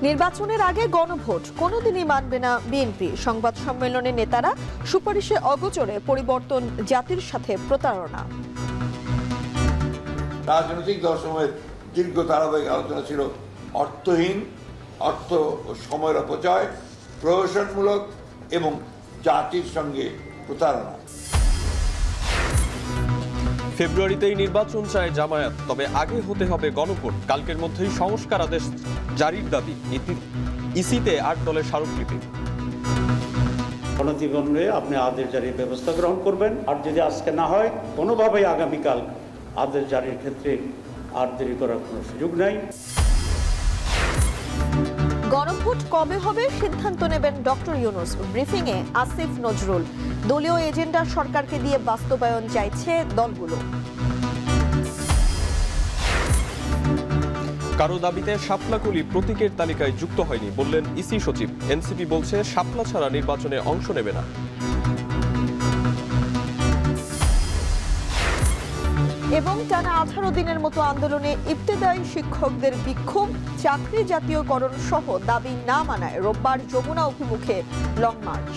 নির্বাচনের আগে গণভোট কোনোদিনই মানবে না বিএনপি। সংবাদ সম্মেলনে নেতারা সুপারিশে অগোচরে পরিবর্তন জাতির সাথে প্রতারণা। রাজনৈতিক দলসমূহের দীর্ঘ ধারাবাহিক আলোচনা ছিল অর্থহীন, অর্থ ও সময়ের অপচয়, প্রহসনমূলক এবং জাতির সঙ্গে প্রতারণা। ফেব্রুয়ারিতেই নির্বাচন চায় জামায়াত, তবে আগে হতে হবে গণভোট। কালকের মধ্যেই সংস্কার আদেশ জারির দাবি। ইসিতে 8 দলের স্মারকলিপি। গণজীবনে আপনি আদেশ জারির ব্যবস্থা গ্রহণ করবেন, আর যদি আজকে না হয় কোনোভাবেই আগামীকাল আদেশ জারির ক্ষেত্রে আর দেরি করার কোনো সুযোগ নাই। গণভোট কবে হবে সিদ্ধান্ত নেবেন ডক্টর ইউনূস। ব্রিফিংয়ে আসিফ নজরুল। দলীয় এজেন্ডা সরকারকে দিয়ে বাস্তবায়ন চাইছে দলগুলো। কারো দাবিতে শাপলাকলি প্রতীকের তালিকায় যুক্ত হয়নি বললেন ইসি সচিব। এনসিপি বলছে শাপলা ছাড়া নির্বাচনে অংশ নেবে না। এবং টানা 18 দিনের মতো আন্দোলনে ইবতেদায়ী শিক্ষকদের বিক্ষোভ, চাকরি জাতীয়করণ সহ দাবি না মানায় রোববার যমুনা অভিমুখে লং মার্চ।